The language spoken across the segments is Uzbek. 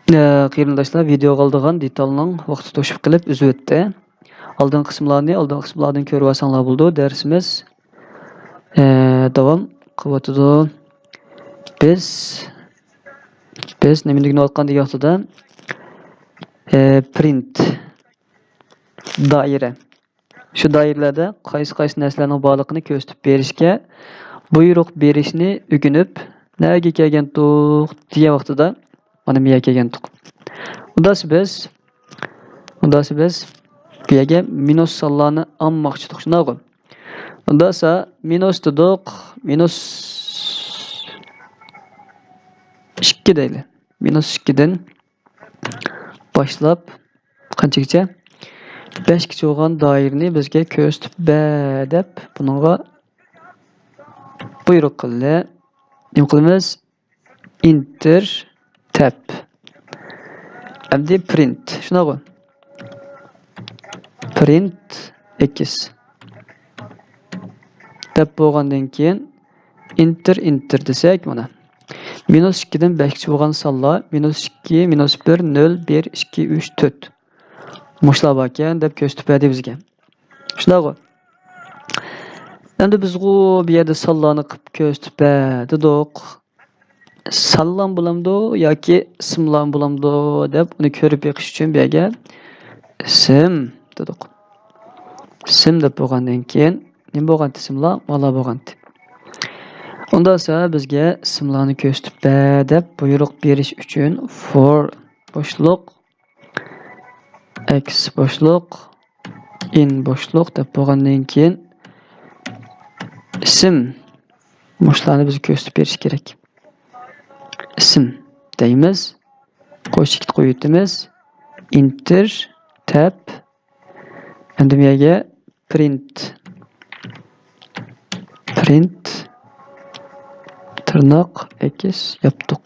Qarindoshlar, video qoldigan detalning vaqti to'shib qilib uzib o'tdi. Oldin qismlardan ko'rib olsanglar bo'ldi. Darsimiz davom qilyotidi. Biz nimaligini aytgan vaqtida print doira. Shu doiralarda qaysi narsalarning borligini ko'rsatib berishga buyruq berishni o'rganib, nega kelgandik degan vaqtida mana bu yerga kelgandik. Undasi biz bu yerga minus sonlarni olmoqchi edik, shunaqmi? Undasa minus dedik, minus 2 deyli. Minus 2 dan boshlab qanchagacha 5 gacha bo'lgan doirani bizga ko'rsatib ber deb buningga buyruq qildi. Nima qilamiz? Enter tab. Endi print. Shunaqmi? Print x deb bo'lgandan keyin enter desak mana. Minus 2 dan 5 gacha bo'lgan sonlar minus 2, minus 1, 0, 1, 2, 3, 4. Mushlar bor ekan deb ko'rsatib berdi bizga. Shunaqmi? Endi biz bu yerda sonlarni qilib ko'rsatib berdik. Sonlar bo'lamdi yoki ismlar bo'lamdi deb uni ko'rib beqish uchun bu yerga ism dedik. Ism deb bo'lgandan keyin nima bo'lgan ismlar? Mana bo'lgan. Undan sonra bizga ismlarni ko'rsatib ber deb buyruq berish uchun for boshliq x boshliq in boshliq deb bo'lgandan keyin ism mushlarni bizga ko'rsatib berish kerak. Ism deymiz, qo'shik qo'yitimiz, enter tab, endi bu yerga print tirnoq x yapdik.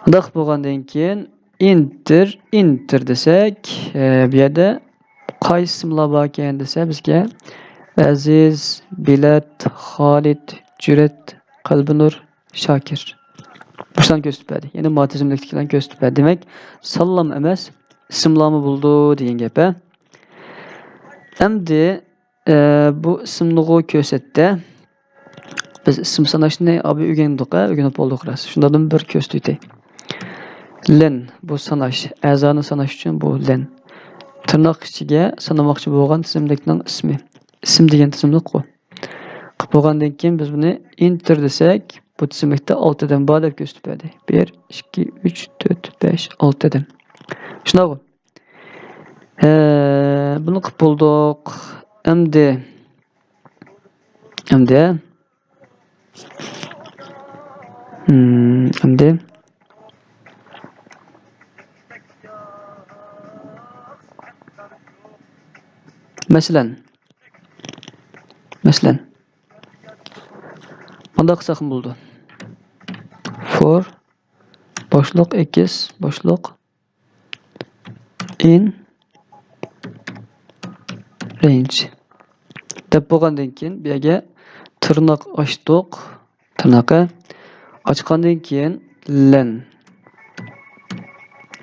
Bunday bo'lgandan keyin enter desak, bu yerda qaysi ismlar bor ekan desa bizga Aziz, Bilat, Xolid, Jurat, Qalbinur, Shokir. Bularni ko'rsatib berdi. Ya'ni matizmliklarni ko'rsatib berdi. Demak, sallam emas, ismlarni bo'ldi degan gap. Endi bu ismni ko'rsatdi. Biz ism sanashni o'rganib oldik ras. Shundan bir ko'rsatdik. Len bu sanash, a'zoni sanash uchun bu len. Tirnoq ichiga sanamoqchi bo'lgan tizimlikning ismi. Ism degan tizimlik qo'y. Qilib bo'lgandan keyin biz buni enter desak, bu tizimlikda 6 dan bor deb ko'rsatib berdi. 1, 2, 3, 4, 5, 6 dan. Shunaqmi? Buni qilib bo'ldik. Endi Masalan bunda qilsak ham bo'ldi. For boshliq x boshliq in range deb bo'lgandan keyin bu yerga tirnoq ochdik. Tirnoqqa ochgandan keyin len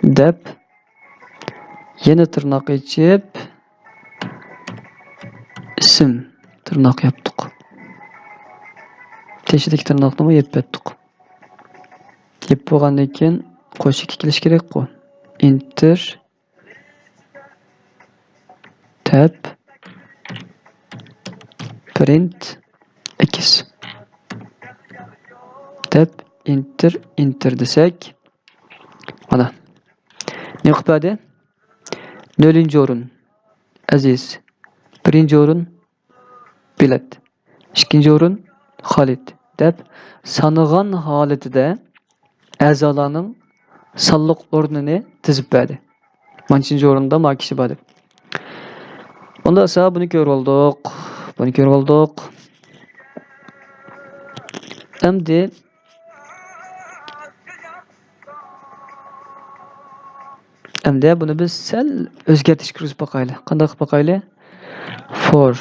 deb yana tirnoq ichib ism tirnoq yaptık. Teşhideki tırnaqni yeb etdik. Yeb bo'lgandan keyin qo'shib kelish kerak-ku. Enter tab print x tab enter desak mana. Ne qiladi? 0-o'rin Aziz, 1-o'rin Bilat, 2-o'rin Xolid deb sanıgan holatida a'zolarning sonliq o'rnini tizib berdi. 10-o'rinda ma kishi bor. Unda esa buni ko'rib oldik. Endi buni biz sal o'zgartirish kirgizib boqaylik. Qanday qilib boqaylik? For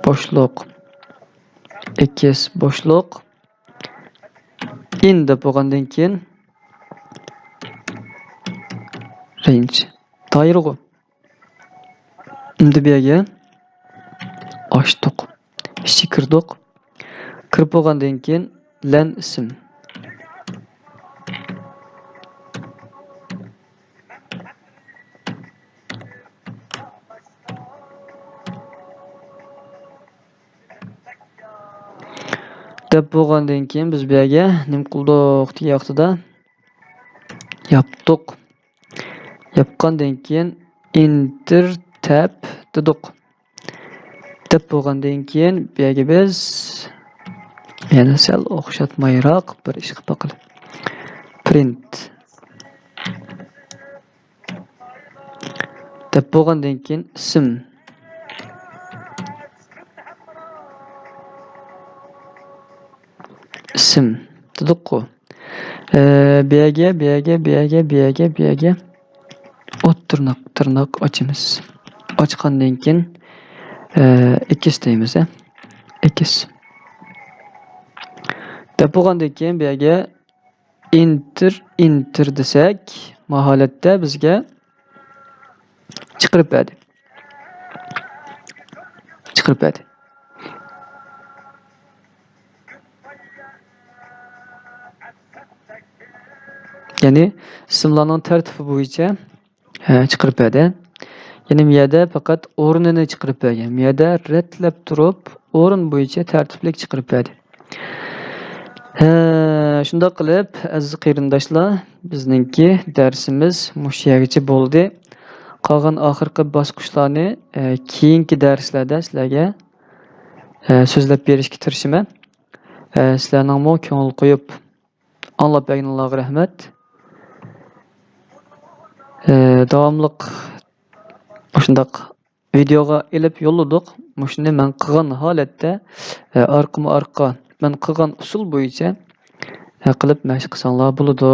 boshliq x boshliq in deb bo'lgandan keyin Birinci. Tayırğı. Indi bege açtık. Şikirdik. Kirip bolgandan keyin len isim. Dep bolgandan keyin biz bege nim kıldık diýekdi-de. Yapdyk. Yapgandan keyin enter tab dedik. Dep bolgandan keyin bege biz yana sal okşatmayrak bir iş qıp bakalım. Print. Dep bolgandan keyin isim. İsim. Dedik ko. BG ot tırnak açımız. Açqandan keyin ekis deymiz. Ekis. Dep bolgandan keyin BG enter desek mahaletde bizge çıkırıp berdi. Yani isimlarning tartibi bo'yicha chiqarib berdi. Yani miyada faqat o'rnini chiqarib bergan. Miyada redlab turib, o'rin bo'yicha tartiblik chiqarib berdi. Shunday qilib, aziz qarindoshlar, bizningki darsimiz mush yergacha bo'ldi. Qolgan oxirgi bosqichlarni keyingi darslarda sizlarga so'zlab berishga tirishaman. Sizlarning mo ko'ngil qo'yib anlab berganlarga rahmat. Davamlıq şundaq videoga elip yolladık. Muşunu men qılgan holatda arqama-arqa men qılgan usul bo'yicha qilib mashq qilsanglar bo'ladi.